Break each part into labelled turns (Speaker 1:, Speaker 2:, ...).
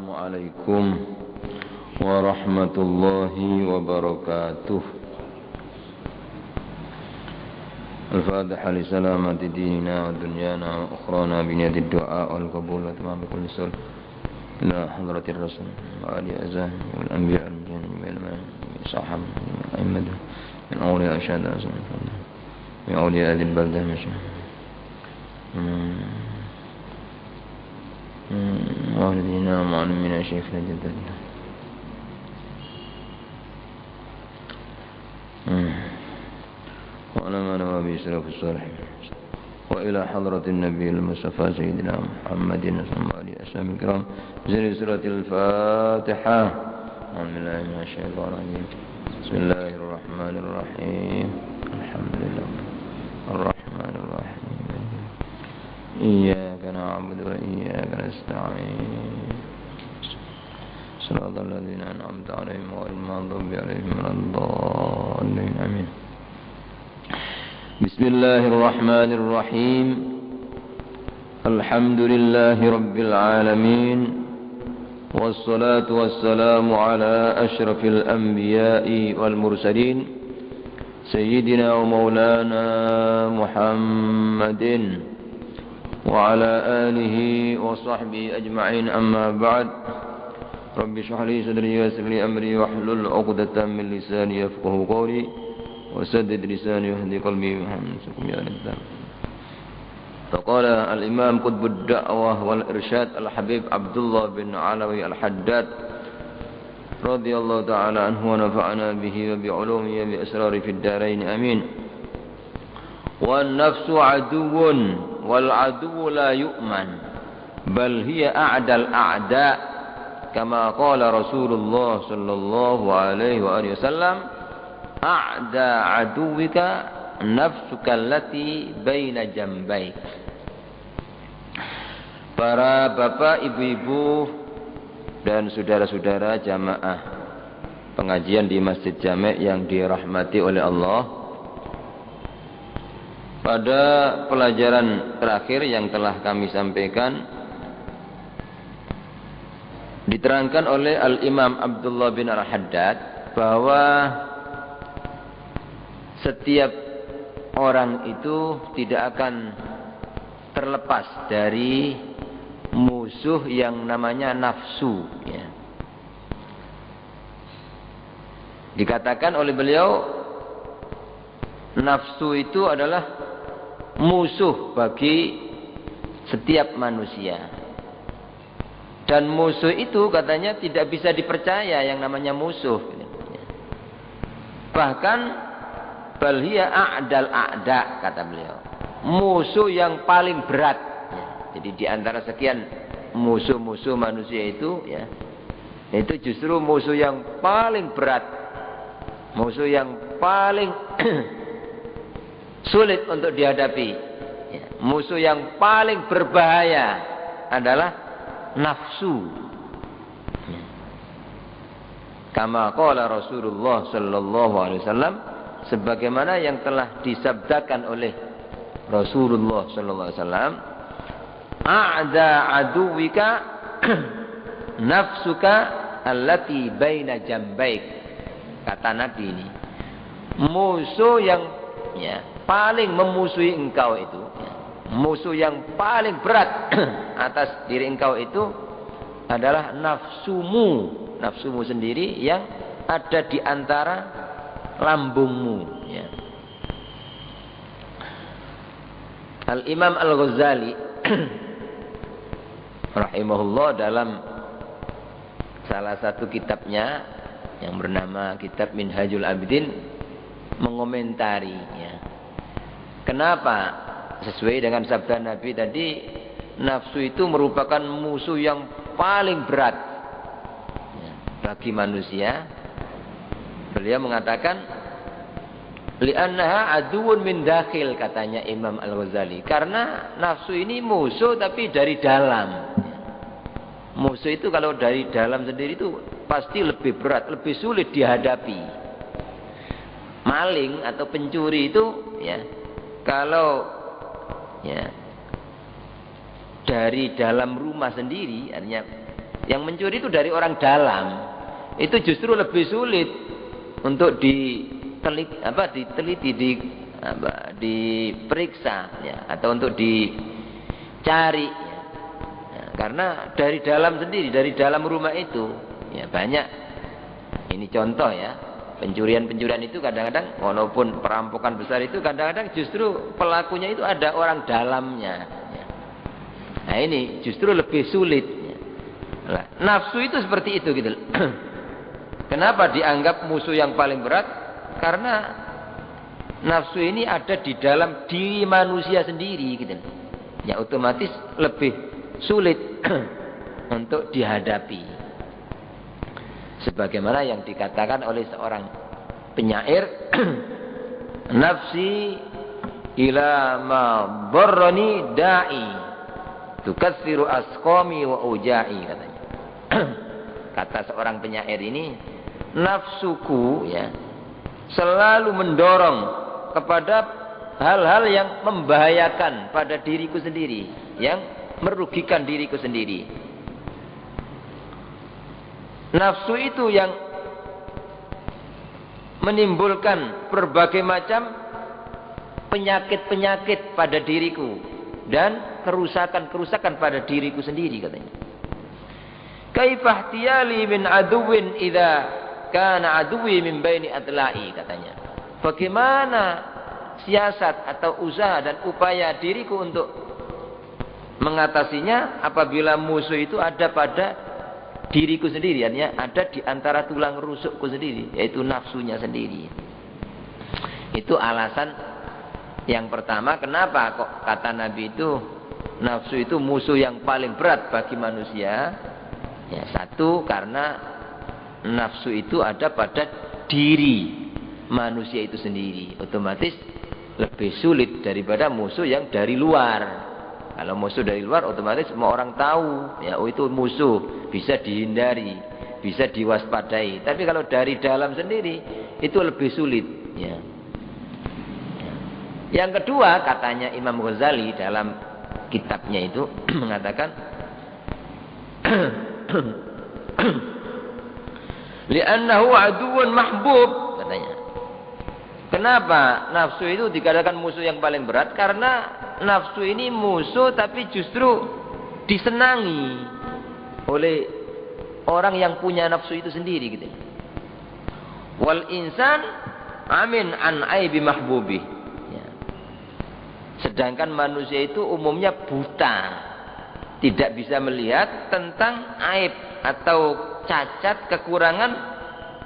Speaker 1: Assalamualaikum warahmatullahi wabarakatuh. Al-Fatiha li salamati dinina wa dunyana wa ukhrana bi niyati du'a wal qabul wa tamam kulli sul. Ila hadratir rasul wa ali azan wal anbiya wal mursalin wal sahab wal a'immah min awliya asyhadu min awliya al baldah والذين معنا من شيخنا جدنا وعلى ما نوى به سلف الصالحين وإلى حضرة النبي المصطفى سيدنا محمد صلى الله عليه وسلم الكرام زر سورة الفاتحة أعوذ بالله من الشيطان الرجيم بسم الله الرحمن الرحيم الحمد لله الرحمن الرحيم إياك نعبد وإياك نستعين صراط الذين أنعمت عليهم غير المغضوب عليهم ولا الضالين آمين بسم الله الرحمن الرحيم الحمد لله رب العالمين والصلاة والسلام على أشرف الأنبياء والمرسلين سيدنا ومولانا محمد وعلى آله وصحبه أجمعين أما بعد رب اشرح لي صدري ويسر لي أمري واحلل عقدة من لساني يفقهوا قولي وسدد لساني واهد قلبي وحمسكم يا رب. فقال الإمام قطب الدعوة والإرشاد الحبيب عبد الله بن علوي الحداد رضي الله تعالى عنه ونفعنا به وبعلومه وبأسراره في الدارين آمين. والنفس عدو والعدو لا يؤمن بل هي أعدى الأعداء كما قال رسول الله صلى الله عليه وآله وسلم أعدى عدوك نفسك التي بين جنبيك. Para bapak, ibu-ibu dan saudara-saudara jamaah pengajian di Masjid Jami' yang dirahmati oleh Allah, pada pelajaran terakhir yang telah kami sampaikan diterangkan oleh Al-Imam Abdullah bin Al-Haddad bahwa setiap orang itu tidak akan terlepas dari musuh yang namanya nafsu, ya. Dikatakan oleh beliau nafsu itu adalah musuh bagi setiap manusia. Dan musuh itu katanya tidak bisa dipercaya yang namanya musuh. Bahkan bal hiya a'dal a'da, kata beliau. Musuh yang paling berat. Jadi di antara sekian musuh-musuh manusia itu, ya, itu justru musuh yang paling berat. Musuh yang paling sulit untuk dihadapi, ya. Musuh yang paling berbahaya adalah nafsu, ya. Kama qala Rasulullah sallallahu alaihi wasallam, sebagaimana yang telah disabdakan oleh Rasulullah sallallahu alaihi wasallam, a'da aduwika nafsuka allati baina jambaik. Kata Nabi ini, musuh yang, ya, paling memusuhi engkau itu, ya, musuh yang paling berat atas diri engkau itu adalah nafsumu sendiri yang ada di antara lambungmu, ya. Al-Imam Al-Ghazali rahimahullah dalam salah satu kitabnya yang bernama Kitab Minhajul Abidin mengomentari, ya, kenapa sesuai dengan sabda Nabi tadi nafsu itu merupakan musuh yang paling berat, ya, bagi manusia. Beliau mengatakan li'annaha aduun min dakhil, katanya Imam Al-Ghazali, karena nafsu ini musuh tapi dari dalam. Musuh itu kalau dari dalam sendiri itu pasti lebih berat, lebih sulit dihadapi. Maling atau pencuri itu, ya, kalau, ya, dari dalam rumah sendiri, artinya Yang mencuri itu dari orang dalam. Itu justru lebih sulit untuk diteliti, diperiksa ya, atau untuk dicari ya. Karena dari dalam sendiri, dari dalam rumah itu ya banyak. Ini contoh ya, pencurian itu kadang-kadang walaupun perampokan besar itu kadang-kadang justru pelakunya itu ada orang dalamnya ya. Nah ini justru lebih sulit ya. Nah, nafsu itu seperti itu gitu. Kenapa dianggap musuh yang paling berat? Karena nafsu ini ada di dalam diri manusia sendiri gitu. Ya otomatis lebih sulit untuk dihadapi. Sebagaimana yang dikatakan oleh seorang penyair, nafsi ila ma dharrani da'i tukatsiru asqami wa ujai katanya. Kata seorang penyair ini, nafsuku ya selalu mendorong kepada hal-hal yang membahayakan pada diriku sendiri, yang merugikan diriku sendiri. Nafsu itu yang menimbulkan berbagai macam penyakit-penyakit pada diriku dan kerusakan-kerusakan pada diriku sendiri katanya. Kaifahtiyali min aduwin idza kana aduwi min baini adla'i katanya. Bagaimana siasat atau usaha dan upaya diriku untuk mengatasinya apabila musuh itu ada pada diriku sendiri, artinya ada di antara tulang rusukku sendiri, yaitu nafsunya sendiri. Itu alasan yang pertama kenapa kok kata Nabi itu nafsu itu musuh yang paling berat bagi manusia. Ya, satu karena nafsu itu ada pada diri manusia itu sendiri, otomatis lebih sulit daripada musuh yang dari luar. Kalau musuh dari luar otomatis semua orang tahu, ya oh itu musuh, bisa dihindari, bisa diwaspadai. Tapi kalau dari dalam sendiri itu lebih sulit. Ya. Yang kedua katanya Imam Ghazali dalam kitabnya itu mengatakan, li'annahu aduwwun mahbub katanya. Kenapa nafsu itu dikatakan musuh yang paling berat? Karena nafsu ini musuh tapi justru disenangi oleh orang yang punya nafsu itu sendiri gitu. Wal insan amin an aibi mahbubi. Ya. Sedangkan manusia itu umumnya buta, tidak bisa melihat tentang aib atau cacat kekurangan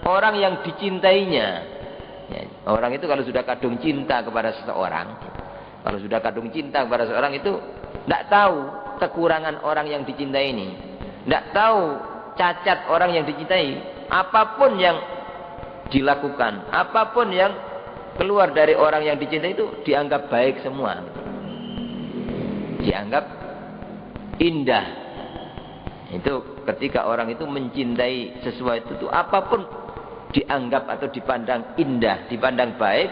Speaker 1: orang yang dicintainya. Ya, orang itu kalau sudah kadung cinta kepada seseorang, kalau sudah kadung cinta kepada seseorang itu tidak tahu kekurangan orang yang dicintai ini, tidak tahu cacat orang yang dicintai. Apapun yang dilakukan, apapun yang keluar dari orang yang dicintai itu dianggap baik semua, dianggap indah. Itu ketika orang itu mencintai sesuatu itu apapun dianggap atau dipandang indah, dipandang baik,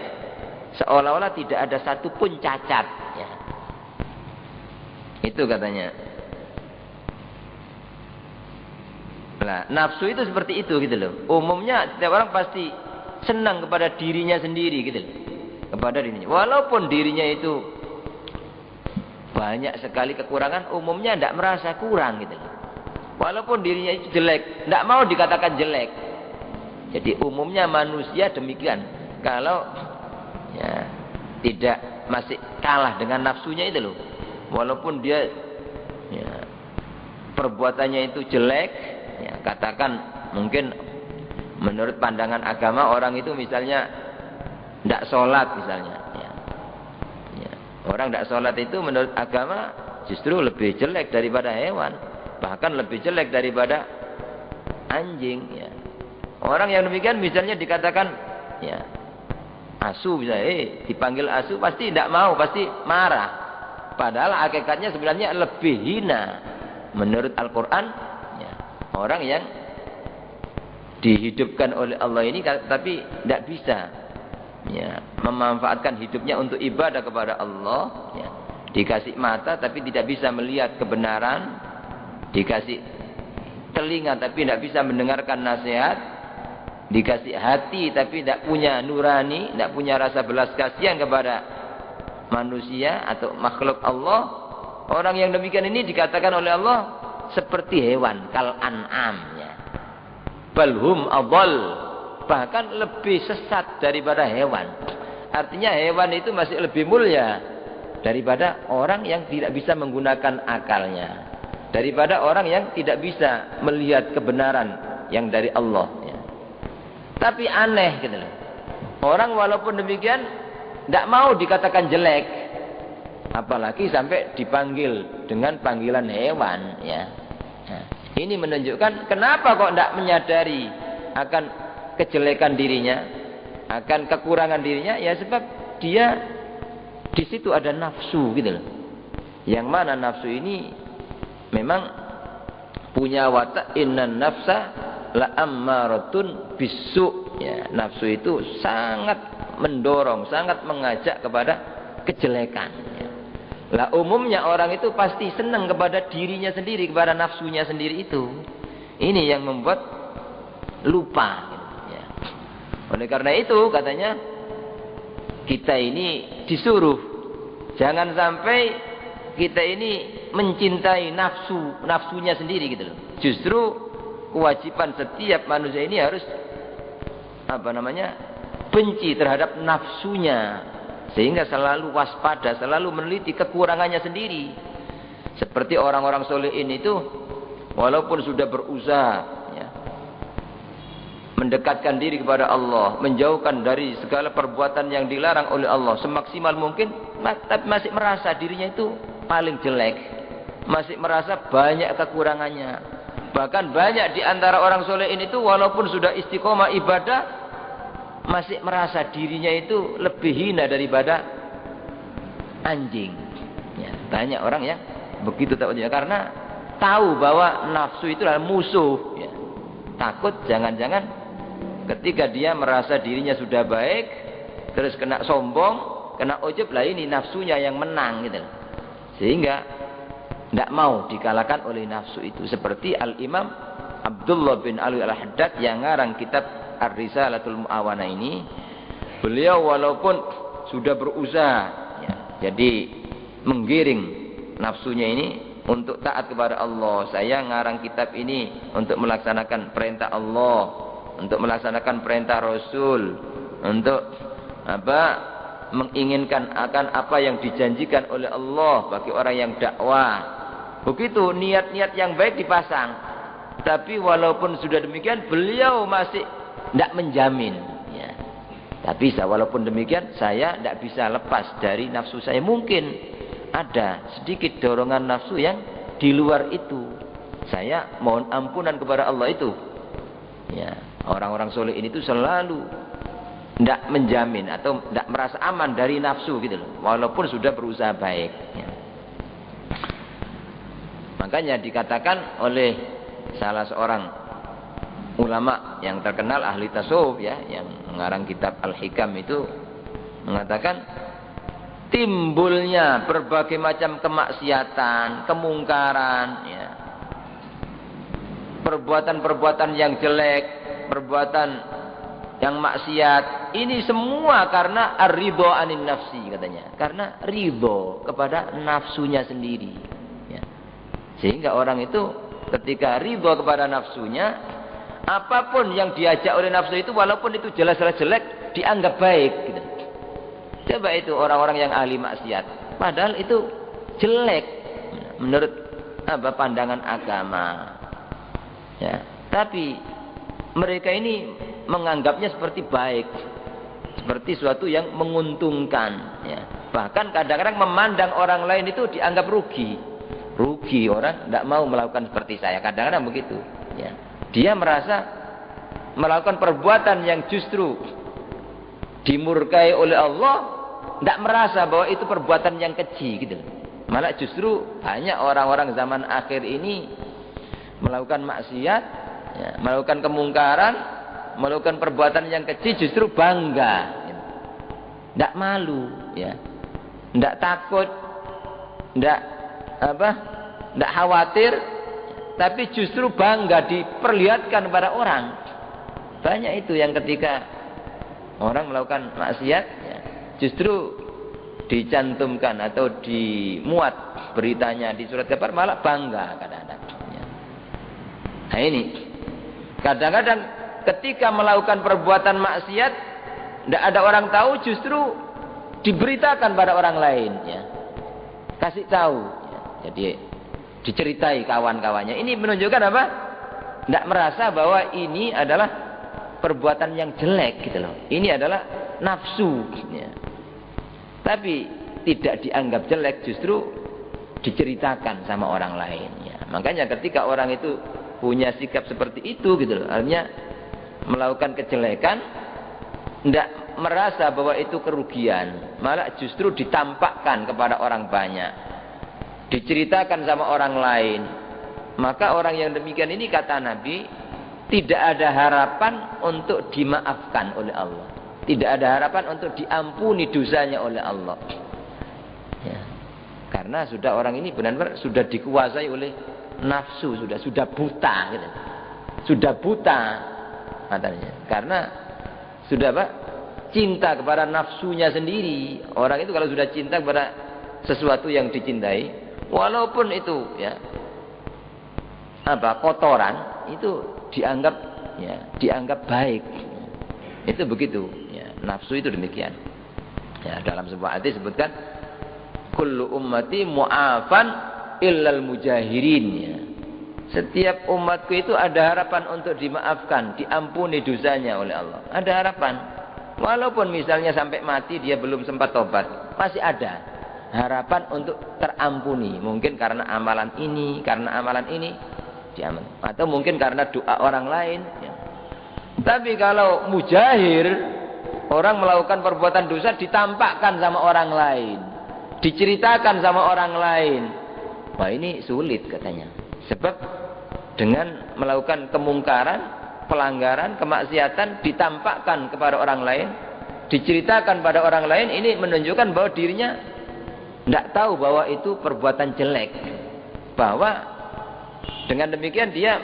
Speaker 1: seolah-olah tidak ada satupun cacat ya. Itu katanya. Nah, nafsu itu seperti itu gitu loh. Umumnya setiap orang pasti senang kepada dirinya sendiri gitu loh. Kepada dirinya. Walaupun dirinya itu banyak sekali kekurangan, umumnya tidak merasa kurang gitu loh. Walaupun dirinya itu jelek, tidak mau dikatakan jelek. Jadi umumnya manusia demikian. Kalau ya, tidak masih kalah dengan nafsunya itu loh. Walaupun dia ya, perbuatannya itu jelek, ya, katakan mungkin menurut pandangan agama orang itu misalnya tidak sholat misalnya. Ya. Ya. Orang tidak sholat itu menurut agama justru lebih jelek daripada hewan. Bahkan lebih jelek daripada anjing. Ya. Orang yang demikian misalnya dikatakan ya asu bisa dipanggil asu pasti tidak mau, pasti marah. Padahal hakikatnya sebenarnya lebih hina menurut Al-Quran ya, orang yang dihidupkan oleh Allah ini tapi tidak bisa ya, memanfaatkan hidupnya untuk ibadah kepada Allah ya. Dikasih mata tapi tidak bisa melihat kebenaran, dikasih telinga tapi tidak bisa mendengarkan nasihat, dikasih hati tapi tidak punya nurani, tidak punya rasa belas kasihan kepada manusia atau makhluk Allah, orang yang demikian ini dikatakan oleh Allah seperti hewan, kal an'amnya. Balhum adall, bahkan lebih sesat daripada hewan. Artinya hewan itu masih lebih mulia daripada orang yang tidak bisa menggunakan akalnya, daripada orang yang tidak bisa melihat kebenaran yang dari Allah. Ya. Tapi aneh gitu loh. Orang walaupun demikian tidak mau dikatakan jelek, apalagi sampai dipanggil dengan panggilan hewan. Ya. Nah, ini menunjukkan kenapa kok tidak menyadari akan kejelekan dirinya, akan kekurangan dirinya, ya sebab dia di situ ada nafsu gitu loh. Yang mana nafsu ini memang punya watak, innan nafsa la ammaratun bisu. Ya, nafsu itu sangat mendorong, sangat mengajak kepada kejelekan. Ya. Lah umumnya orang itu pasti senang kepada dirinya sendiri, kepada nafsunya sendiri itu. Ini yang membuat lupa. Oleh karena itu katanya kita ini disuruh jangan sampai kita ini mencintai nafsunya sendiri gitu loh. Justru kewajiban setiap manusia ini harus benci terhadap nafsunya, sehingga selalu waspada, selalu meneliti kekurangannya sendiri. Seperti orang-orang solehin itu walaupun sudah berusaha mendekatkan diri kepada Allah, menjauhkan dari segala perbuatan yang dilarang oleh Allah semaksimal mungkin, tapi masih merasa dirinya itu paling jelek, masih merasa banyak kekurangannya. Bahkan banyak di antara orang soleh ini tuh walaupun sudah istiqomah ibadah, masih merasa dirinya itu lebih hina daripada anjing. Ya, banyak orang yang begitu takutnya karena tahu bahwa nafsu itu adalah musuh. Ya. Takut jangan-jangan ketika dia merasa dirinya sudah baik, terus kena sombong, kena ujub, lah ini nafsunya yang menang gitu. Sehingga tidak mau dikalahkan oleh nafsu itu. Seperti Al-Imam Abdullah bin Ali Al-Haddad yang ngarang kitab Ar-Risalatul Mu'awana ini, beliau walaupun sudah berusaha ya, jadi menggiring nafsunya ini untuk taat kepada Allah. Saya ngarang kitab ini untuk melaksanakan perintah Allah, untuk melaksanakan perintah Rasul, untuk menginginkan akan apa yang dijanjikan oleh Allah bagi orang yang dakwah. Begitu niat-niat yang baik dipasang. Tapi walaupun sudah demikian, beliau masih tidak menjamin. Ya. Tapi walaupun demikian, saya tidak bisa lepas dari nafsu saya. Mungkin ada sedikit dorongan nafsu yang di luar itu. Saya mohon ampunan kepada Allah itu. Ya. Orang-orang soleh ini tuh selalu tidak menjamin atau tidak merasa aman dari nafsu gitu loh, walaupun sudah berusaha baik. Ya. Makanya dikatakan oleh salah seorang ulama yang terkenal ahli tasawuf ya, yang mengarang kitab Al-Hikam itu mengatakan timbulnya berbagai macam kemaksiatan, kemungkaran, ya, perbuatan-perbuatan yang jelek, perbuatan yang maksiat, ini semua karena ar-ridho anin nafsi katanya, karena ridho kepada nafsunya sendiri. Ya. Sehingga orang itu ketika ridho kepada nafsunya, apapun yang diajak oleh nafsu itu, walaupun itu jelas-jelas jelek, dianggap baik. Gitu. Coba itu orang-orang yang ahli maksiat, padahal itu jelek menurut pandangan agama. Ya. Tapi mereka ini menganggapnya seperti baik, seperti suatu yang menguntungkan. Ya. Bahkan kadang-kadang memandang orang lain itu dianggap rugi. Rugi, orang tidak mau melakukan seperti saya. Kadang-kadang begitu. Ya. Dia merasa melakukan perbuatan yang justru dimurkai oleh Allah, tidak merasa bahwa itu perbuatan yang keji. Gitu. Malah justru banyak orang-orang zaman akhir ini melakukan maksiat, ya, melakukan kemungkaran, melakukan perbuatan yang keji, justru bangga, tidak malu, ya, tidak takut, tidak khawatir, tapi justru bangga diperlihatkan kepada orang. Banyak itu yang ketika orang melakukan maksiat, ya, justru dicantumkan atau dimuat beritanya di surat kabar, malah bangga kadang-kadang. Ya. Nah ini, kadang-kadang ketika melakukan perbuatan maksiat, tidak ada orang tahu, justru diberitakan pada orang lain. Ya. Kasih tahu. Ya. Jadi diceritai kawan-kawannya. Ini menunjukkan apa? Tidak merasa bahwa ini adalah perbuatan yang jelek gitu loh. Ini adalah nafsu. Ya. Tapi tidak dianggap jelek, justru diceritakan sama orang lain. Ya. Makanya ketika orang itu punya sikap seperti itu gitu loh, artinya melakukan kejelekan, tidak merasa bahwa itu kerugian, malah justru ditampakkan kepada orang banyak, diceritakan sama orang lain. Maka orang yang demikian ini, kata Nabi, tidak ada harapan untuk dimaafkan oleh Allah. Tidak ada harapan untuk diampuni dosanya oleh Allah. Ya. Karena sudah orang ini benar-benar sudah dikuasai oleh nafsu, sudah buta gitu. Sudah buta katanya. Karena sudah apa? Cinta kepada nafsunya sendiri. Orang itu kalau sudah cinta kepada sesuatu yang dicintai, walaupun itu ya kotoran, itu dianggap baik. Itu begitu ya, nafsu itu demikian ya. Dalam sebuah hadis disebutkan kullu ummati mu'afan illal mujahirin ya. Setiap umatku itu ada harapan untuk dimaafkan, diampuni dosanya oleh Allah. Ada harapan. Walaupun misalnya sampai mati dia belum sempat tobat, masih ada harapan untuk terampuni. Mungkin karena amalan ini, diampuni. Atau mungkin karena doa orang lain ya. Tapi kalau mujahir, orang melakukan perbuatan dosa ditampakkan sama orang lain, diceritakan sama orang lain, wah ini sulit katanya. Sebab dengan melakukan kemungkaran, pelanggaran, kemaksiatan ditampakkan kepada orang lain, diceritakan pada orang lain, ini menunjukkan bahwa dirinya tidak tahu bahwa itu perbuatan jelek, bahwa dengan demikian dia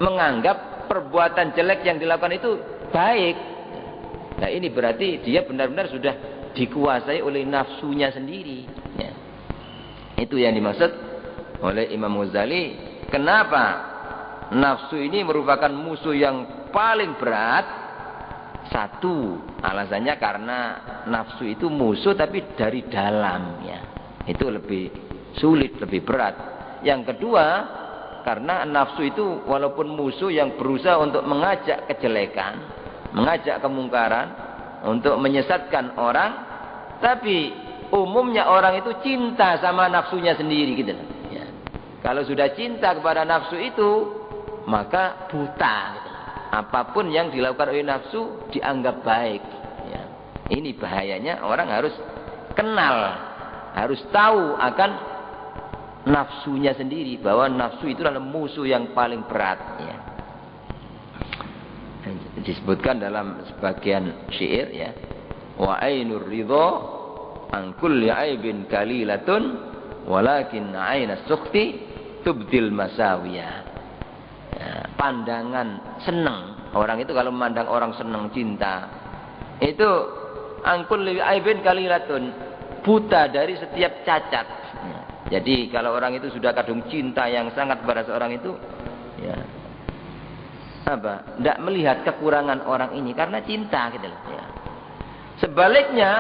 Speaker 1: menganggap perbuatan jelek yang dilakukan itu baik. Nah ini berarti dia benar-benar sudah dikuasai oleh nafsunya sendiri ya. Itu yang dimaksud oleh Imam Ghazali. Kenapa nafsu ini merupakan musuh yang paling berat? Satu, alasannya karena nafsu itu musuh tapi dari dalam ya. Itu lebih sulit, lebih berat. Yang kedua, karena nafsu itu walaupun musuh yang berusaha untuk mengajak kejelekan, mengajak kemungkaran, untuk menyesatkan orang, tapi umumnya orang itu cinta sama nafsunya sendiri gitu ya. Kalau sudah cinta kepada nafsu itu, maka buta gitu. Apapun yang dilakukan oleh nafsu dianggap baik ya. Ini bahayanya, orang harus kenal, harus tahu akan nafsunya sendiri, bahwa nafsu itu adalah musuh yang paling berat ya. Disebutkan dalam sebagian syair ya, wa ainur ridha an kulli aibin kalilatun walakin ainas sukhti tubdil masawiyah ya. Pandangan senang, orang itu kalau memandang orang senang, cinta, itu an kulli aibin kalilatun, buta dari setiap cacat ya. Jadi kalau orang itu sudah kadung cinta yang sangat pada seorang itu ya, tidak melihat kekurangan orang ini karena cinta gitu loh ya. Sebaliknya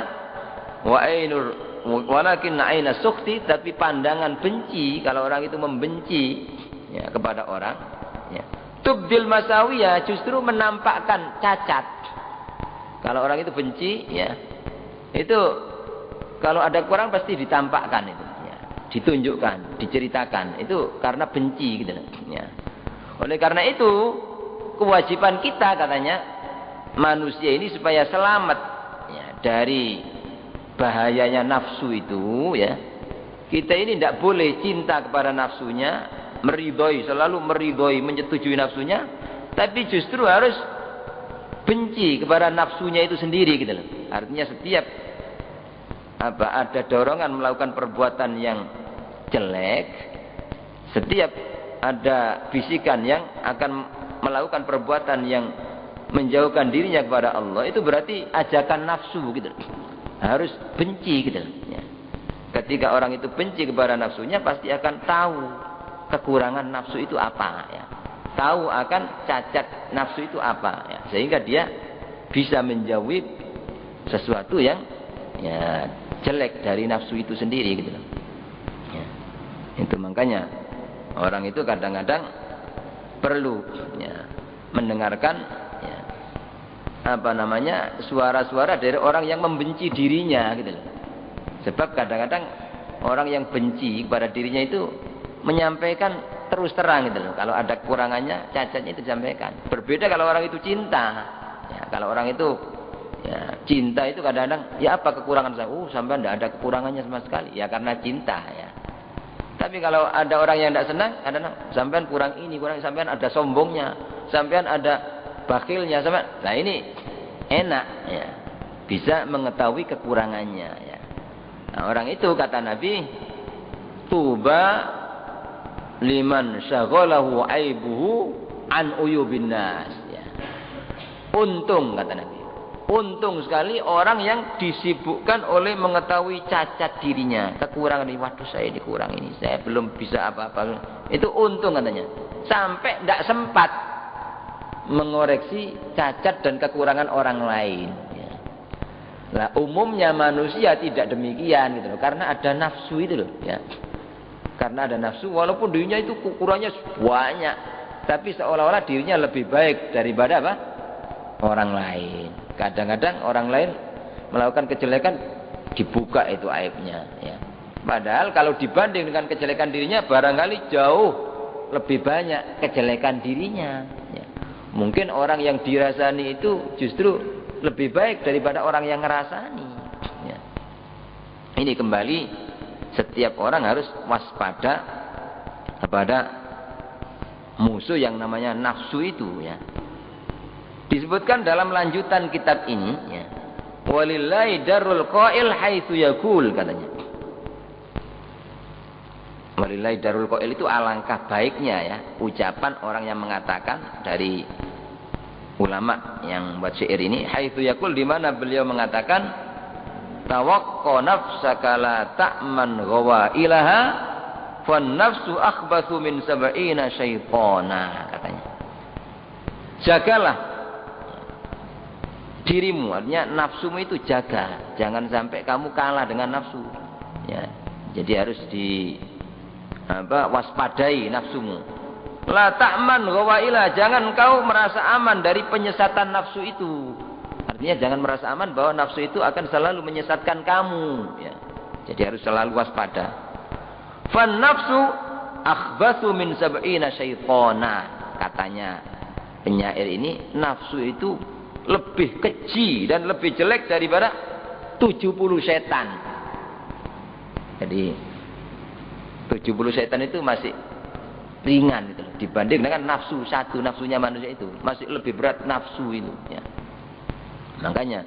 Speaker 1: walakin aina sukhti, tapi pandangan benci, kalau orang itu membenci ya, kepada orang ya, tubdil masawiyah, justru menampakkan cacat. Kalau orang itu benci ya, itu kalau ada kurang pasti ditampakkan itu. Ditunjukkan, diceritakan, itu karena benci gitu ya. Oleh karena itu kewajiban kita katanya manusia ini supaya selamat ya, dari bahayanya nafsu itu ya, kita ini tidak boleh cinta kepada nafsunya, meridhoi, selalu meridhoi, menyetujui nafsunya, tapi justru harus benci kepada nafsunya itu sendiri gitu loh. Artinya setiap ada dorongan melakukan perbuatan yang jelek, setiap ada bisikan yang akan melakukan perbuatan yang menjauhkan dirinya kepada Allah, itu berarti ajakan nafsu gitu. Harus benci gitu. Ya. Ketika orang itu benci kepada nafsunya, pasti akan tahu kekurangan nafsu itu apa. Ya. Tahu akan cacat nafsu itu apa. Ya. Sehingga dia bisa menjauhi sesuatu yang ya, jelek dari nafsu itu sendiri gitu. Ya. Itu makanya orang itu kadang-kadang perlu ya, mendengarkan ya, suara-suara dari orang yang membenci dirinya gitu loh. Sebab kadang-kadang orang yang benci kepada dirinya itu menyampaikan terus terang gitu loh. Kalau ada kekurangannya, cacatnya itu disampaikan. Berbeda kalau orang itu cinta. Ya, kalau orang itu ya, cinta itu kadang-kadang ya apa kekurangan saya? Sampai tidak ada kekurangannya sama sekali. Ya karena cinta ya. Tapi kalau ada orang yang tidak senang, kadang-kadang sampean kurang ini, kurang sampean ada sombongnya, sampean ada bakhilnya, sampean. Nah ini enak ya. Bisa mengetahui kekurangannya ya. Nah, orang itu kata Nabi, tuba liman syaghalahu aibuhu an uyubin nas ya. Untung kata Nabi. Untung sekali orang yang disibukkan oleh mengetahui cacat dirinya, kekurangan ini, waduh saya ini kurang ini, saya belum bisa apa-apa. Itu untung katanya. Sampai tidak sempat mengoreksi cacat dan kekurangan orang lain. Nah, umumnya manusia tidak demikian gitu loh, karena ada nafsu itu loh ya. Karena ada nafsu, walaupun dirinya itu kurangnya banyak, tapi seolah-olah dirinya lebih baik daripada apa? Orang lain. Kadang-kadang orang lain melakukan kejelekan dibuka itu aibnya ya. Padahal kalau dibanding dengan kejelekan dirinya barangkali jauh lebih banyak kejelekan dirinya ya. Mungkin orang yang dirasani itu justru lebih baik daripada orang yang ngerasani ya. Ini kembali setiap orang harus waspada kepada musuh yang namanya nafsu itu ya. Disebutkan dalam lanjutan kitab ini ya. Walillahi darul qail haitsu yaqul katanya. Walillahi darul qail itu alangkah baiknya ya ucapan orang yang mengatakan dari ulama yang buat syair ini, haitsu yaqul, di mana beliau mengatakan tawaqqa nafsaka la ta'man ghawailaha fan nafsu akhbathu min sab'ina syaitana katanya. Jagalah dirimu, artinya nafsumu itu jaga, jangan sampai kamu kalah dengan nafsu ya. Jadi harus waspadai nafsumu. La ta'man ghawailah, jangan kau merasa aman dari penyesatan nafsu itu. Artinya jangan merasa aman bahwa nafsu itu akan selalu menyesatkan kamu ya. Jadi harus selalu waspada. Fan nafsu akhbathu min sab'ina syaitana katanya penyair ini, nafsu itu lebih keji dan lebih jelek daripada 70 setan. Jadi 70 setan itu masih ringan gitu dibanding dengan nafsu satu, nafsunya manusia itu masih lebih berat nafsu itu ya. Makanya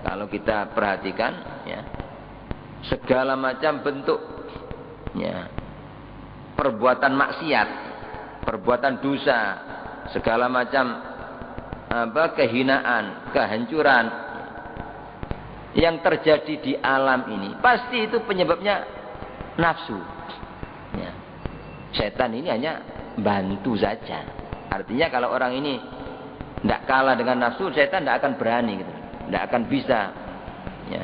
Speaker 1: kalau kita perhatikan ya, segala macam bentuk ya, perbuatan maksiat, perbuatan dosa, segala macam kehinaan, kehancuran yang terjadi di alam ini pasti itu penyebabnya nafsu ya. Setan ini hanya bantu saja. Artinya kalau orang ini tidak kalah dengan nafsu, setan tidak akan berani gitu. Tidak akan bisa ya,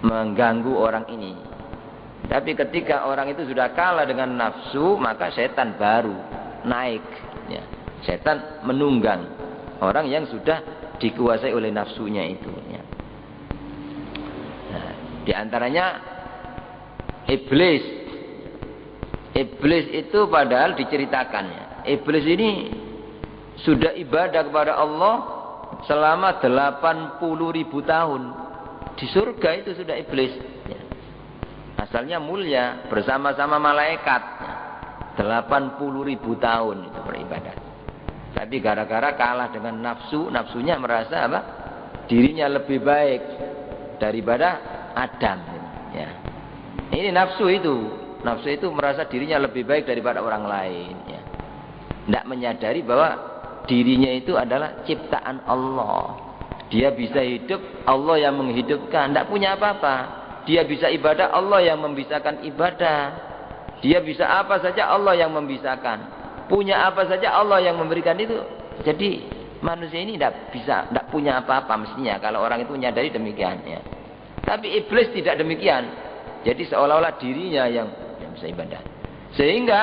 Speaker 1: mengganggu orang ini. Tapi ketika orang itu sudah kalah dengan nafsu, maka setan baru naik ya. Setan menunggang orang yang sudah dikuasai oleh nafsunya itu ya. Nah, di antaranya iblis. Iblis itu padahal diceritakan ya. Iblis ini sudah ibadah kepada Allah selama 80.000 tahun. Di surga itu sudah iblis ya. Asalnya mulia bersama-sama malaikat ya. 80.000 tahun itu beribadah. Tapi gara-gara kalah dengan nafsu, nafsunya merasa apa? Dirinya lebih baik daripada Adam ya. Ini nafsu itu Nafsu itu merasa dirinya lebih baik daripada orang lain. Ya. Tidak menyadari bahwa dirinya itu adalah ciptaan Allah. Dia bisa hidup, Allah yang menghidupkan. Tidak punya apa-apa. Dia bisa ibadah, Allah yang membisakan ibadah. Dia bisa apa saja, Allah yang membisakan. Punya apa saja, Allah yang memberikan itu. Jadi manusia ini tidak punya apa-apa mestinya kalau orang itu menyadari demikian. Ya. Tapi iblis tidak demikian. Jadi seolah-olah dirinya yang bisa ibadah. Sehingga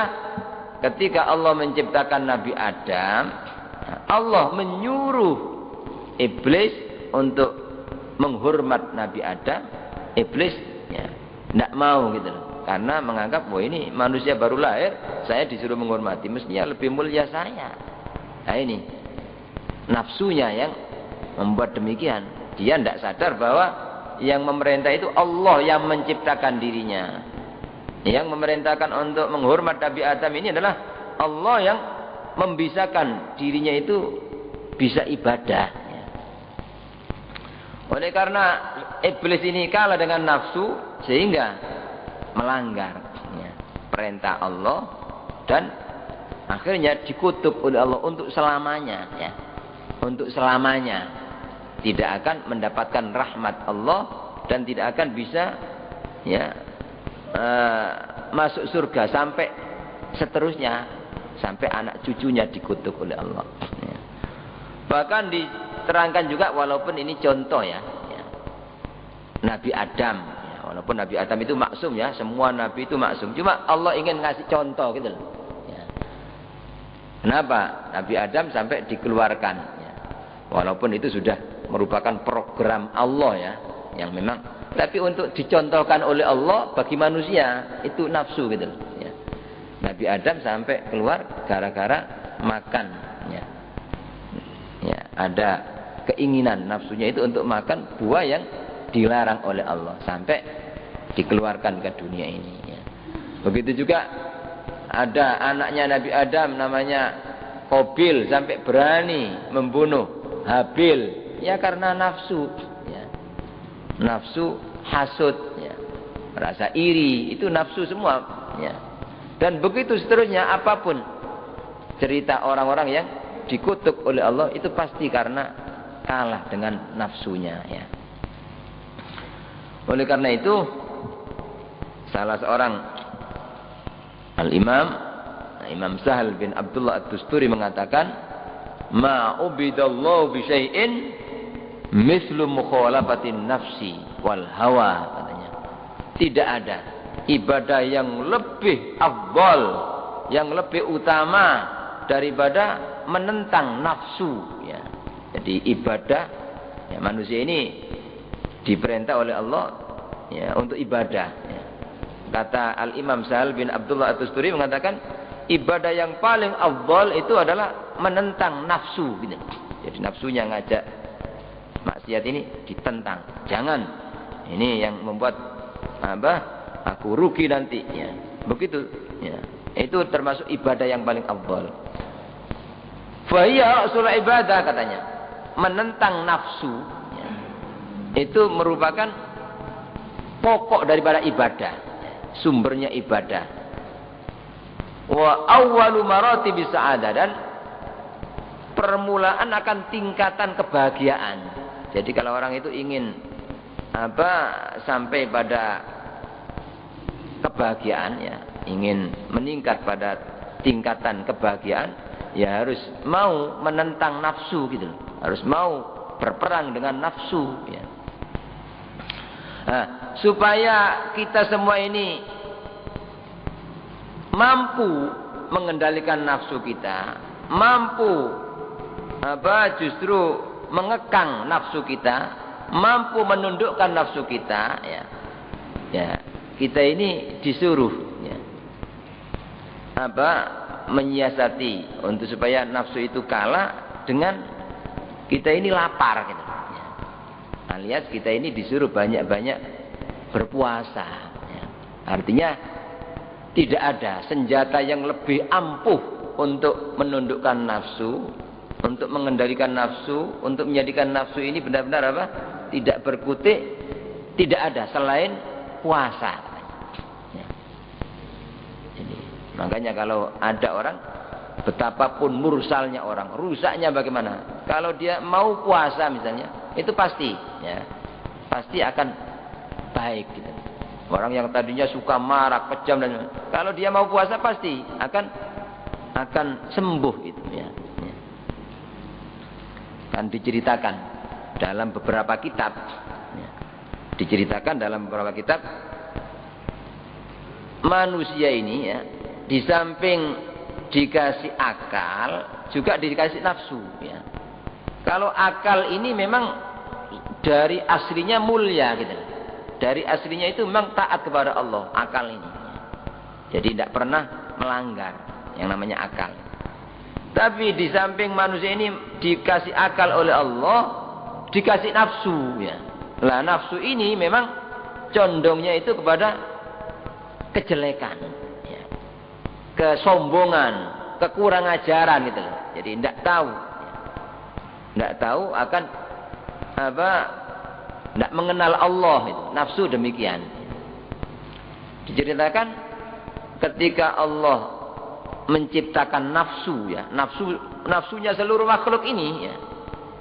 Speaker 1: ketika Allah menciptakan Nabi Adam, Allah menyuruh iblis untuk menghormat Nabi Adam. Iblis ya tidak mau gitu loh. Karena menganggap bahwa ini manusia baru lahir, saya disuruh menghormati, mestinya lebih mulia saya. Nah ini nafsunya yang membuat demikian. Dia tidak sadar bahwa yang memerintah itu Allah yang menciptakan dirinya. Yang memerintahkan untuk menghormat Nabi Adam ini adalah Allah yang membisakan dirinya itu bisa ibadah. Oleh karena iblis ini kalah dengan nafsu sehingga melanggar perintah Allah dan akhirnya dikutuk oleh Allah untuk selamanya. Ya. Untuk selamanya tidak akan mendapatkan rahmat Allah dan tidak akan bisa ya masuk surga sampai seterusnya, sampai anak cucunya dikutuk oleh Allah. Ya. Bahkan diterangkan juga, walaupun ini contoh ya, Nabi Adam, ya, walaupun Nabi Adam itu maksum ya, semua Nabi itu maksum, cuma Allah ingin ngasih contoh gitu loh. Ya. Kenapa Nabi Adam sampai dikeluarkan? Ya. Walaupun itu sudah merupakan program Allah ya, yang memang. Tapi untuk dicontohkan oleh Allah bagi manusia itu nafsu gitu loh. Ya. Nabi Adam sampai keluar gara-gara makan. Ya. Ya, ada keinginan nafsunya itu untuk makan buah yang dilarang oleh Allah sampai dikeluarkan ke dunia ini. Ya. Begitu juga ada anaknya Nabi Adam namanya Qabil sampai berani membunuh Habil ya karena nafsu. Nafsu hasud ya. Rasa iri itu nafsu semua ya. Dan begitu seterusnya, apapun cerita orang-orang yang dikutuk oleh Allah itu pasti karena kalah dengan nafsunya ya. Oleh karena itu salah seorang Imam Sahal bin Abdullah At-Tusturi mengatakan, ma ubidallahu bi syai'in mislu mukhalafatin nafsi wal hawa, katanya. Tidak ada ibadah yang lebih afdal, yang lebih utama daripada menentang nafsu ya. Jadi ibadah ya, manusia ini diperintah oleh Allah ya untuk ibadah ya. Kata Al-Imam Sahal bin Abdullah At-Tusturi mengatakan, ibadah yang paling afdal itu adalah menentang nafsu gitu. Jadi nafsunya ngajak maksiat ini ditentang, jangan, ini yang membuat aku rugi nanti ya. Begitu ya. Itu termasuk ibadah yang paling afdal. Fa hiya rasul ibadah, katanya. Menentang nafsu ya. Itu merupakan pokok daripada ibadah, sumbernya ibadah. Wa awwalu maratibis sa'adah, dan permulaan akan tingkatan kebahagiaan. Jadi kalau orang itu ingin sampai pada kebahagiaan ya, ingin meningkat pada tingkatan kebahagiaan, ya harus mau menentang nafsu gitu loh. Harus mau berperang dengan nafsu ya. Nah, supaya kita semua ini mampu mengendalikan nafsu kita, mampu justru mengekang nafsu kita, mampu menundukkan nafsu kita ya. Ya, kita ini disuruh ya, menyiasati untuk supaya nafsu itu kalah dengan kita ini lapar gitu ya. Alias kita ini disuruh banyak-banyak berpuasa ya. Artinya tidak ada senjata yang lebih ampuh untuk menundukkan nafsu, untuk mengendalikan nafsu, untuk menjadikan nafsu ini benar-benar tidak berkutik, tidak ada selain puasa. Ya. Makanya kalau ada orang, betapapun mursalnya orang, rusaknya bagaimana? Kalau dia mau puasa misalnya, itu pasti, ya, pasti akan baik. Gitu. Orang yang tadinya suka marah, kejam dan kalau dia mau puasa pasti akan sembuh itu. Ya. Kan diceritakan dalam beberapa kitab, ya. Diceritakan dalam beberapa kitab, manusia ini ya, di samping dikasih akal juga dikasih nafsu ya. Kalau akal ini memang dari aslinya mulia gitu. Dari aslinya itu memang taat kepada Allah akal ini. Jadi tidak pernah melanggar yang namanya akal. Tapi di samping manusia ini dikasih akal oleh Allah, dikasih nafsu ya. Lah nafsu ini memang condongnya itu kepada kejelekan, ya. Kesombongan, kekurang ajaran gitu loh. Jadi tidak tahu, tidak tahu akan apa, tidak mengenal Allah itu. Nafsu demikian. Diceritakan ketika Allah menciptakan nafsu ya, nafsunya seluruh makhluk ini ya,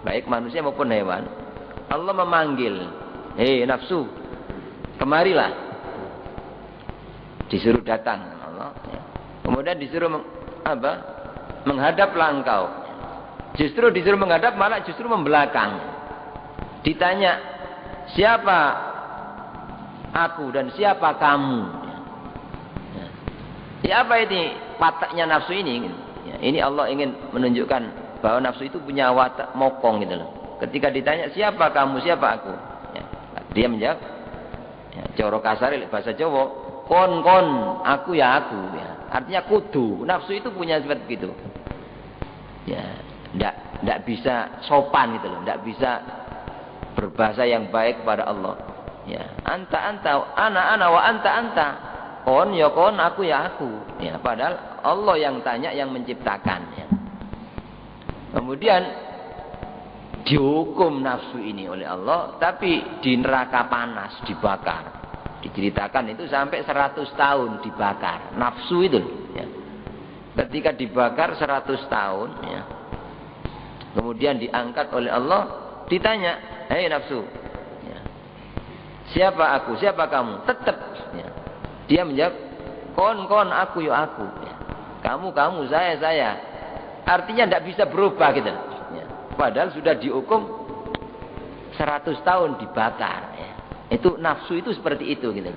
Speaker 1: baik manusia maupun hewan, Allah memanggil, hei nafsu, kemarilah. Disuruh datang Allah, ya. Kemudian disuruh menghadaplah engkau. Justru disuruh menghadap malah justru membelakang. Ditanya, siapa aku dan siapa kamu? Ya. Siapa ini wataknya nafsu ini? Ya, ini Allah ingin menunjukkan bahwa nafsu itu punya watak mokong gitu loh. Ketika ditanya siapa kamu, siapa aku? Ya. Dia menjawab, ya, coro kasar bahasa Jawa. Kon aku ya aku ya. Artinya kudu. Nafsu itu punya sifat begitu. Ya, enggak bisa sopan gitu loh, enggak bisa berbahasa yang baik kepada Allah. Ya, anta ana wa anta. Kon ya kon, aku ya aku. Ya, padahal Allah yang tanya, yang menciptakan ya. Kemudian dihukum nafsu ini oleh Allah, tapi di neraka panas dibakar. Diceritakan itu sampai 100 tahun dibakar. Nafsu itu ya. Ketika dibakar 100 tahun ya. Kemudian diangkat oleh Allah, ditanya, hei nafsu ya. Siapa aku, siapa kamu? Tetap ya. Dia menjawab, kon aku ya aku ya. Kamu saya. Artinya tidak bisa berubah gitu ya. Padahal sudah dihukum 100 tahun dibakar ya. Itu nafsu itu seperti itu gitu.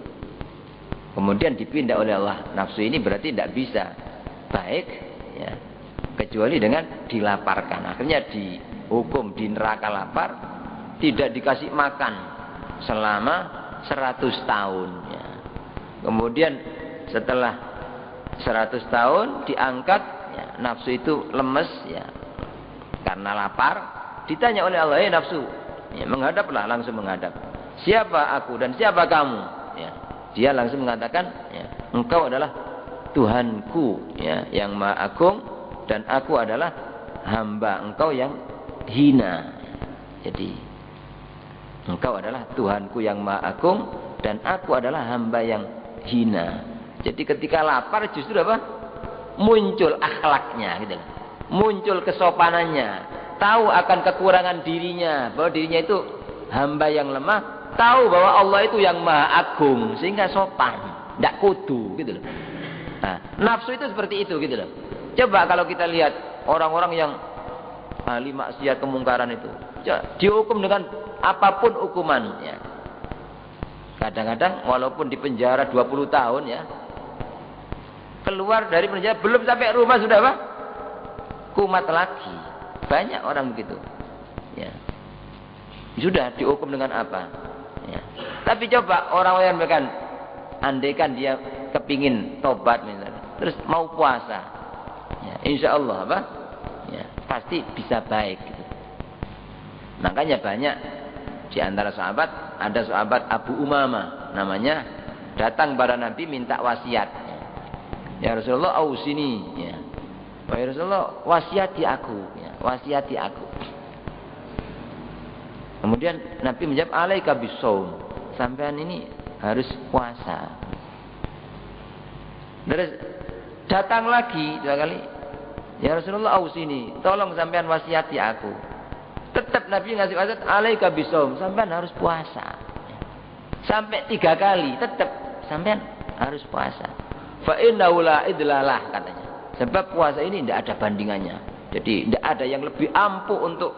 Speaker 1: Kemudian dipindah oleh Allah. Nafsu ini berarti tidak bisa baik ya, kecuali dengan dilaparkan. Akhirnya dihukum di neraka lapar, tidak dikasih makan selama 100 tahun ya. Kemudian setelah 100 tahun diangkat ya, nafsu itu lemes ya, karena lapar. Ditanya oleh Allah, nafsu ya, menghadaplah, langsung menghadap. Siapa aku dan siapa kamu? Ya, dia langsung mengatakan, ya, engkau adalah Tuhanku, ya, yang Maha Agung, dan aku adalah hamba engkau yang hina. Jadi, engkau adalah Tuhanku yang Maha Agung, dan aku adalah hamba yang hina. Jadi ketika lapar justru apa? Muncul akhlaknya, gitu. Muncul kesopanannya, tahu akan kekurangan dirinya, bahwa dirinya itu hamba yang lemah. Tahu bahwa Allah itu yang Maha Agung, sehingga sopan, tidak kudu gitu loh. Nah, nafsu itu seperti itu gitu loh. Coba kalau kita lihat orang-orang yang ahli maksiat kemungkaran itu, dihukum dengan apapun hukumannya. Kadang-kadang walaupun di penjara 20 tahun ya, keluar dari penjara belum sampai rumah sudah apa? Kumat lagi. Banyak orang begitu. Ya. Sudah dihukum dengan apa? Ya. Tapi coba orang yang bahkan andaikan dia kepingin tobat misalnya, terus mau puasa, ya, insya Allah apa? Ya, pasti bisa baik. Gitu. Makanya banyak di antara sahabat, ada sahabat Abu Umamah namanya, datang pada Nabi minta wasiat. Ya Rasulullah, ausini. Ya. Wahai Rasulullah, wasiati aku. Ya, wasiati aku. Kemudian Nabi menjawab, alaika bisawm, sampean ini harus puasa. Terus datang lagi 2 kali. Ya Rasulullah, ausini, tolong sampean wasiati aku. Tetap Nabi ngasih wasiat, alaika bisaum, sampean harus puasa. Sampai 3 kali, tetap sampean harus puasa. Fa innahu la idlalah, katanya. Sebab puasa ini tidak ada bandingannya. Jadi tidak ada yang lebih ampuh untuk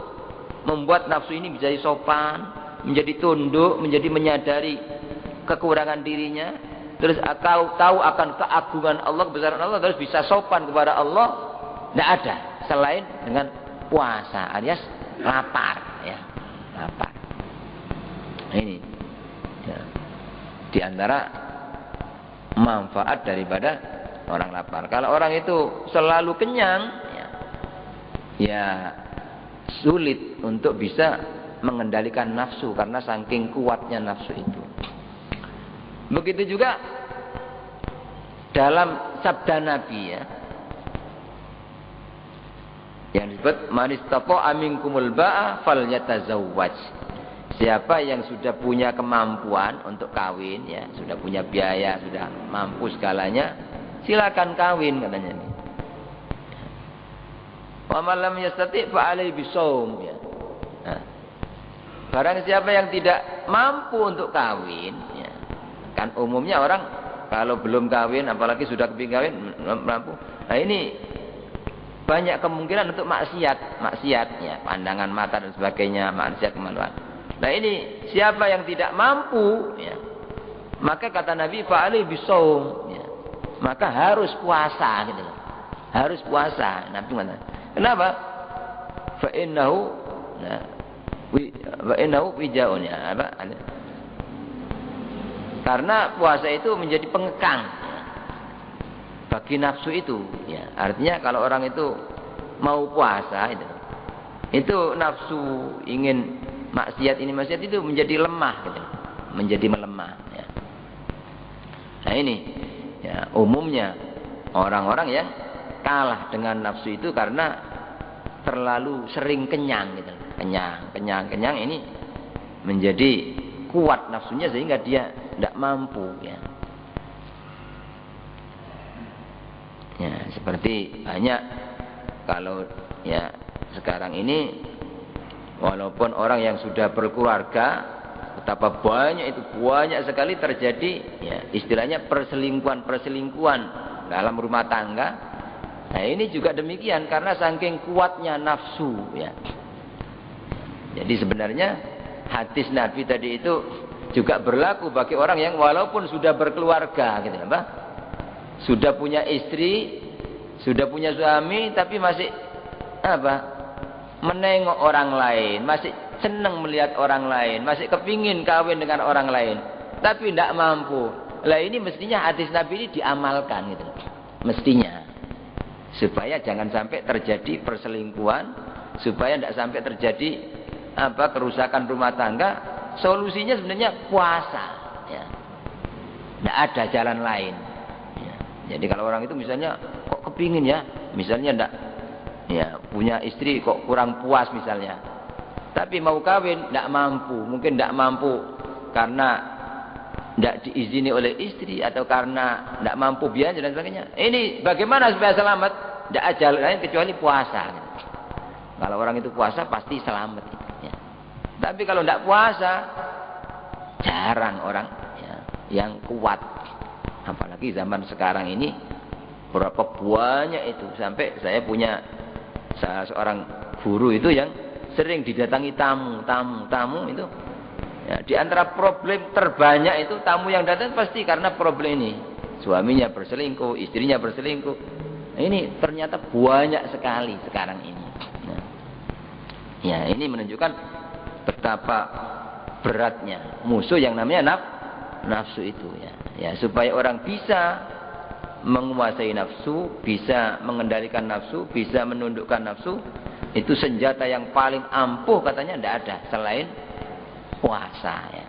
Speaker 1: membuat nafsu ini menjadi sopan, menjadi tunduk, menjadi menyadari kekurangan dirinya, terus tahu akan keagungan Allah, kebesaran Allah, terus bisa sopan kepada Allah. Tidak ada selain dengan puasa, alias lapar, ya, lapar. Ini ya, di antara manfaat daripada orang lapar. Kalau orang itu selalu kenyang, ya sulit untuk bisa mengendalikan nafsu karena saking kuatnya nafsu itu. Begitu juga dalam sabda Nabi, ya, yang disebut man istata'a minkumul ba'a falyatazawwaj. Siapa yang sudah punya kemampuan untuk kawin, ya, sudah punya biaya, sudah mampu segalanya, silakan kawin, katanya. Wa man lam yastati' fa alaihi bisawm, ya. Nah, barang siapa yang tidak mampu untuk kawin, ya, kan umumnya orang kalau belum kawin, apalagi sudah kepingin kawin, mampu. Nah, ini banyak kemungkinan untuk maksiat, ya, pandangan mata dan sebagainya, maksiat kemaluan. Nah, ini siapa yang tidak mampu, ya, maka kata Nabi fa'alaihi bisawm, ya, maka harus puasa, gitu. Harus puasa. Nabi mengatakan, kenapa? Fa innahu wijaun, ya, apa? Karena puasa itu menjadi pengekang, ya, bagi nafsu itu, ya. Artinya kalau orang itu mau puasa, itu nafsu ingin maksiat ini maksiat itu menjadi lemah, gitu. Menjadi melemah, ya. Nah, ini, ya, umumnya orang-orang yang kalah dengan nafsu itu karena terlalu sering kenyang, gitu. Kenyang ini menjadi kuat nafsunya sehingga dia tidak mampu, ya. Ya, seperti banyak kalau, ya, sekarang ini walaupun orang yang sudah berkeluarga, betapa banyak sekali terjadi, ya, istilahnya perselingkuhan dalam rumah tangga. Nah, ini juga demikian karena saking kuatnya nafsu, ya. Jadi sebenarnya hadis Nabi tadi itu juga berlaku bagi orang yang walaupun sudah berkeluarga, gitu, apa? Sudah punya istri, sudah punya suami, tapi masih apa? Menengok orang lain, masih senang melihat orang lain, masih kepingin kawin dengan orang lain, tapi tidak mampu. Lah, ini mestinya hadis Nabi ini diamalkan, gitu. Mestinya, supaya jangan sampai terjadi perselingkuhan, supaya tidak sampai terjadi apa, kerusakan rumah tangga. Solusinya sebenarnya puasa, ya. Tidak ada jalan lain, ya. Jadi kalau orang itu misalnya kok kepingin, ya, misalnya tidak, ya, punya istri kok kurang puas misalnya, tapi mau kawin tidak mampu, mungkin tidak mampu karena tidak diizini oleh istri atau karena tidak mampu biaya dan sebagainya. Ini bagaimana supaya selamat? Tidak ada jalan lain kecuali puasa. Kalau orang itu puasa pasti selamat, ya. Tapi kalau tidak puasa, jarang orang, ya, yang kuat. Apalagi zaman sekarang ini, berapa banyak itu, sampai saya punya salah seorang guru itu yang sering didatangi tamu itu, ya, di antara problem terbanyak itu tamu yang datang pasti karena problem ini, suaminya berselingkuh, istrinya berselingkuh. Nah, ini ternyata banyak sekali sekarang ini. Nah, ya, ini menunjukkan betapa beratnya musuh yang namanya nafsu itu, ya. Ya, supaya orang bisa menguasai nafsu, bisa mengendalikan nafsu, bisa menundukkan nafsu, itu senjata yang paling ampuh katanya tidak ada selain puasa, ya.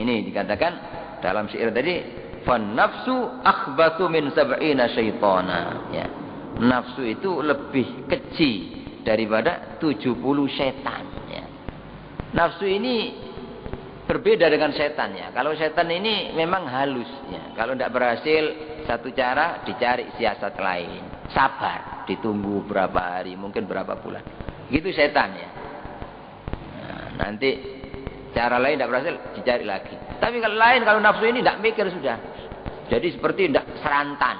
Speaker 1: Ini dikatakan dalam syair tadi, fan nafsu akhbathu min sab'ina syaitana, ya. Nafsu itu lebih keji daripada 70 setan, ya. Nafsu ini berbeda dengan setan, ya. Kalau setan ini memang halus, ya. Kalau tidak berhasil satu cara, dicari siasat lain. Sabar, ditunggu berapa hari, mungkin berapa bulan. Gitu setan ya. Nah, nanti cara lain tidak berhasil, dicari lagi. Tapi kalau nafsu ini tidak mikir sudah. Jadi seperti tidak serantan.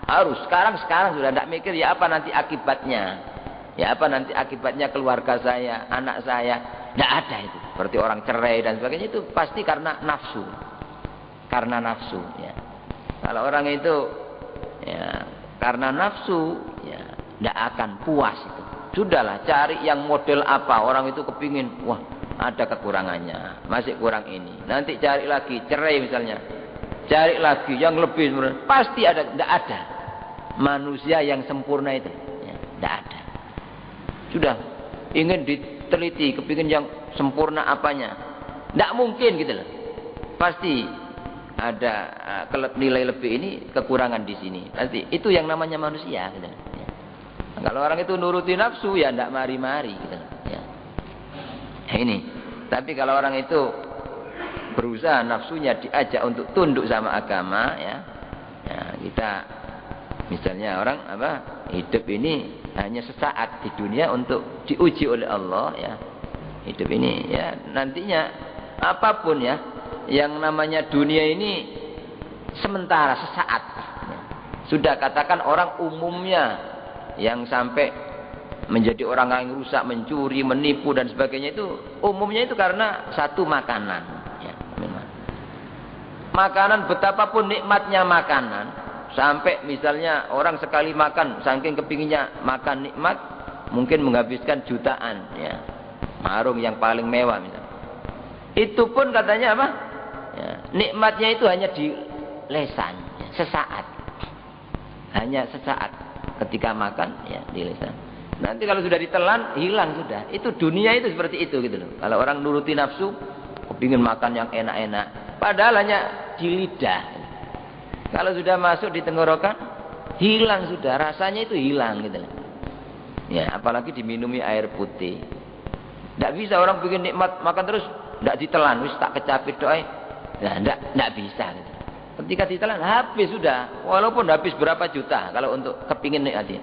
Speaker 1: Harus sekarang sudah tidak mikir ya apa nanti akibatnya. Ya apa nanti akibatnya keluarga saya, anak saya. Tidak ada itu. Seperti orang cerai dan sebagainya itu pasti karena nafsu. Karena nafsu ya. Kalau orang itu ya karena nafsu ya tidak akan puas itu. Sudahlah cari yang model apa. Orang itu kepingin, wah ada kekurangannya, masih kurang ini. Nanti cari lagi, cerai misalnya. Cari lagi yang lebih sempurna. Pasti ada, tidak ada manusia yang sempurna itu. Ya, tidak ada. Sudah ingin diteliti, kepingin yang sempurna apanya. Tidak mungkin gitu loh. Pasti ada nilai lebih ini, kekurangan di sini. Nanti itu yang namanya manusia gitu. Ya. Nah, kalau orang itu nuruti nafsu ya tidak mari-mari gitu. Ya. Nah, ini. Tapi kalau orang itu berusaha nafsunya diajak untuk tunduk sama agama ya. Ya, kita misalnya orang hidup ini hanya sesaat di dunia untuk diuji oleh Allah ya. Hidup ini ya nantinya apapun ya yang namanya dunia ini sementara sesaat. Ya. Sudah katakan orang umumnya yang sampai menjadi orang yang rusak, mencuri, menipu dan sebagainya itu umumnya itu karena satu makanan. Ya, memang. Makanan betapapun nikmatnya makanan, sampai misalnya orang sekali makan saking kepinginnya makan nikmat mungkin menghabiskan jutaan ya. Warung yang paling mewah misalnya. Itu pun katanya apa? Ya, nikmatnya itu hanya di lesan, ya, sesaat. Hanya sesaat ketika makan ya di lesan. Nanti kalau sudah ditelan hilang sudah. Itu dunia itu seperti itu gitu loh. Kalau orang nuruti nafsu, kepingin makan yang enak-enak, padahal hanya di lidah. Kalau sudah masuk di tenggorokan, hilang sudah, rasanya itu hilang gitu loh. Ya, apalagi diminumi air putih. Tidak bisa orang bikin nikmat makan terus tidak ditelan, wis tak kecapit doa. Nah, tidak bisa gitu. Ketika ditelan habis sudah, walaupun habis berapa juta kalau untuk kepingin nikmatin.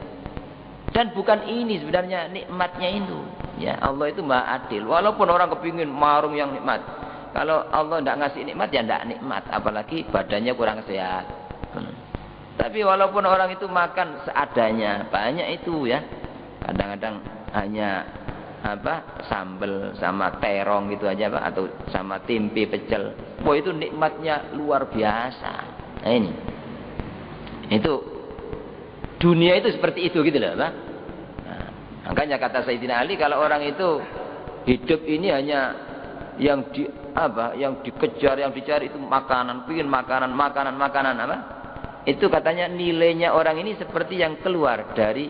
Speaker 1: Dan bukan ini sebenarnya nikmatnya itu. Ya, Allah itu Maha Adil. Walaupun orang kepingin marung yang nikmat, kalau Allah tidak ngasih nikmat ya tidak nikmat, apalagi badannya kurang sehat. Tapi walaupun orang itu makan seadanya, banyak itu ya. Kadang-kadang hanya sambel sama terong gitu aja Pak, atau sama tempe pecel. Wah itu nikmatnya luar biasa. Nah ini. Itu dunia itu seperti itu gitu loh, Pak. Nah, makanya kata Sayyidina Ali kalau orang itu hidup ini hanya yang dikejar, yang dicari itu makanan, pingin makanan apa? Itu katanya nilainya orang ini seperti yang keluar dari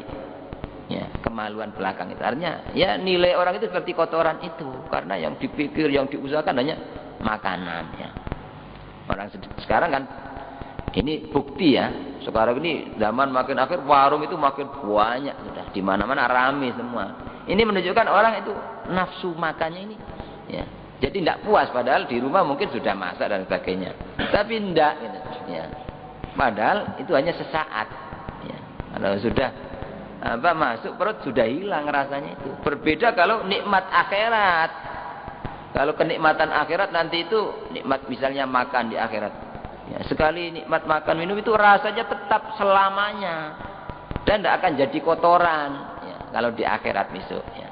Speaker 1: ya, kemaluan belakang itu. Artinya ya nilai orang itu seperti kotoran itu karena yang dipikir, yang diusahakan hanya makanan ya. Orang sekarang kan ini bukti ya. Sekarang ini zaman makin akhir warung itu makin banyak sudah di mana-mana ramai semua. Ini menunjukkan orang itu nafsu makannya ini ya. Jadi tidak puas padahal di rumah mungkin sudah masak dan sebagainya. Tapi tidak gitu ya. Padahal itu hanya sesaat ya. Kalau sudah masuk perut sudah hilang rasanya itu. Berbeda kalau nikmat akhirat. Kalau kenikmatan akhirat nanti itu nikmat misalnya makan di akhirat. Ya, sekali nikmat makan minum itu rasanya tetap selamanya dan tidak akan jadi kotoran. Ya, kalau di akhirat besok. Ya.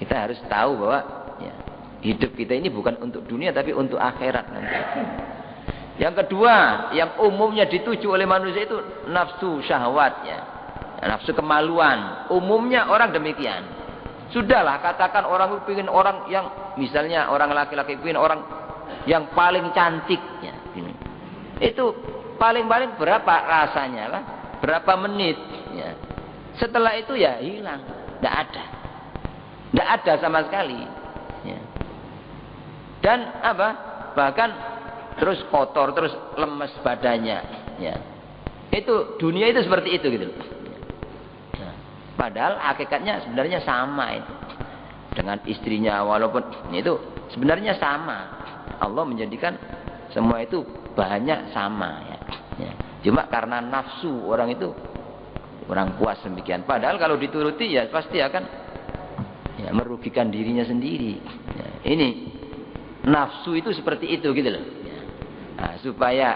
Speaker 1: Kita harus tahu bahwa ya, hidup kita ini bukan untuk dunia tapi untuk akhirat nanti. Yang kedua, yang umumnya dituju oleh manusia itu nafsu syahwatnya. Nafsu kemaluan. Umumnya orang demikian. Sudahlah katakan orang itu ingin orang yang misalnya orang laki-laki ingin orang yang paling cantik ya, ini. Itu paling-paling berapa rasanya lah? Berapa menit ya. Setelah itu ya hilang, tidak ada. Tidak ada sama sekali ya. Dan bahkan terus kotor, terus lemes badannya ya. Itu dunia itu seperti itu gitu. Padahal hakikatnya sebenarnya sama itu. Dengan istrinya walaupun itu sebenarnya sama. Allah menjadikan semua itu banyak sama ya. Ya. Cuma karena nafsu orang itu kurang puas demikian. Padahal kalau dituruti ya pasti akan ya, merugikan dirinya sendiri. Ya, ini nafsu itu seperti itu gitu loh. Ya. Nah, supaya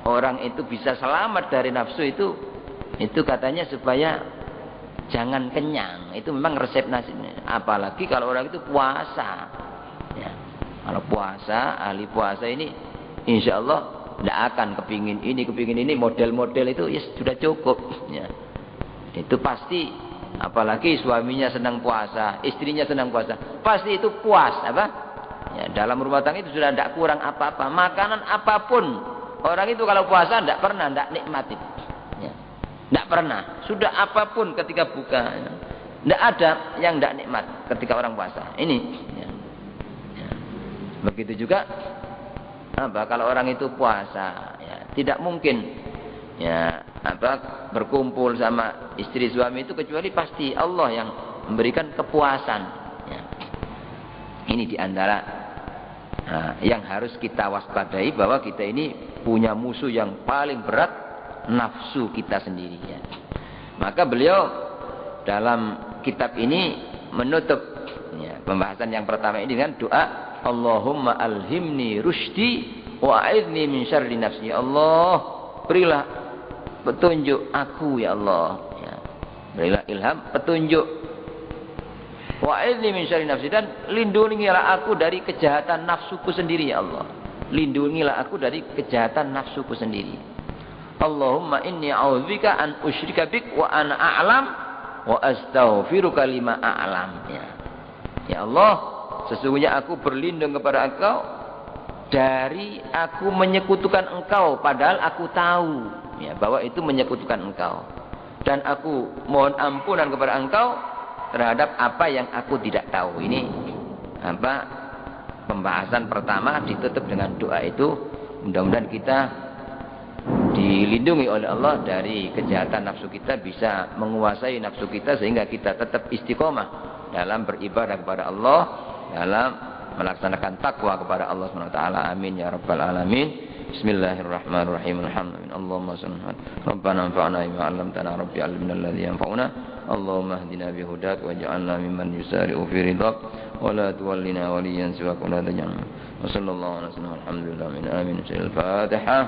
Speaker 1: orang itu bisa selamat dari nafsu itu katanya supaya jangan kenyang. Itu memang resep nasibnya. Apalagi kalau orang itu puasa. Ya. Kalau puasa, ahli puasa ini insya Allah tidak akan kepingin ini, model-model itu ya sudah cukup. Ya. Itu pasti, apalagi suaminya senang puasa, istrinya senang puasa, pasti itu puas, apa? Ya, dalam rumah tangga itu sudah tidak kurang apa-apa. Makanan apapun, orang itu kalau puasa tidak pernah tidak nikmatin. Ya. Tidak pernah. Sudah apapun ketika buka, ya. Tidak ada yang tidak nikmat ketika orang puasa. Ini. Ya. Ya. Begitu juga. Kalau orang itu puasa, ya, tidak mungkin ya berkumpul sama istri suami itu kecuali pasti Allah yang memberikan kepuasan. Ya. Ini diantara yang harus kita waspadai bahwa kita ini punya musuh yang paling berat, nafsu kita sendiri. Ya. Maka beliau dalam kitab ini menutup ya, pembahasan yang pertama ini dengan doa Allahumma alhimni rusydi wa'idni min syarri nafsi. Allah, berilah petunjuk aku ya Allah. Ya. Berilah ilham, petunjuk. Wa'idni min syarri nafsi, dan lindungilah aku dari kejahatan nafsuku sendiri ya Allah. Lindungilah aku dari kejahatan nafsuku sendiri. Allahumma inni a'udzubika an usyrika bik wa ana a'lam wa astaghfiruka lima a'lam. Ya. Ya Allah, sesungguhnya aku berlindung kepada Engkau dari aku menyekutukan Engkau padahal aku tahu ya, bahwa itu menyekutukan Engkau, dan aku mohon ampunan kepada Engkau terhadap apa yang aku tidak tahu. Ini pembahasan pertama ditutup dengan doa itu. Mudah-mudahan kita dilindungi oleh Allah dari kejahatan nafsu kita, bisa menguasai nafsu kita sehingga kita tetap istiqomah dalam beribadah kepada Allah, dalam melaksanakan takwa kepada Allah Subhanahu wa taala. Amin ya rabbal alamin. Bismillahirrahmanirrahim. Alhamdulillah. Allahumma salli Rabbana anfa'na bima 'allamtana rabbi 'allimna alladhi yanfa'una. Allahumma hdina bihudak waj'alna mimman yusari'u fi ridhak wa la tuwallina waliyan siwak wa la taj'alna. Wa sallallahu alaihi wasallam. Alhamdulillah min amin. Al-Fatihah.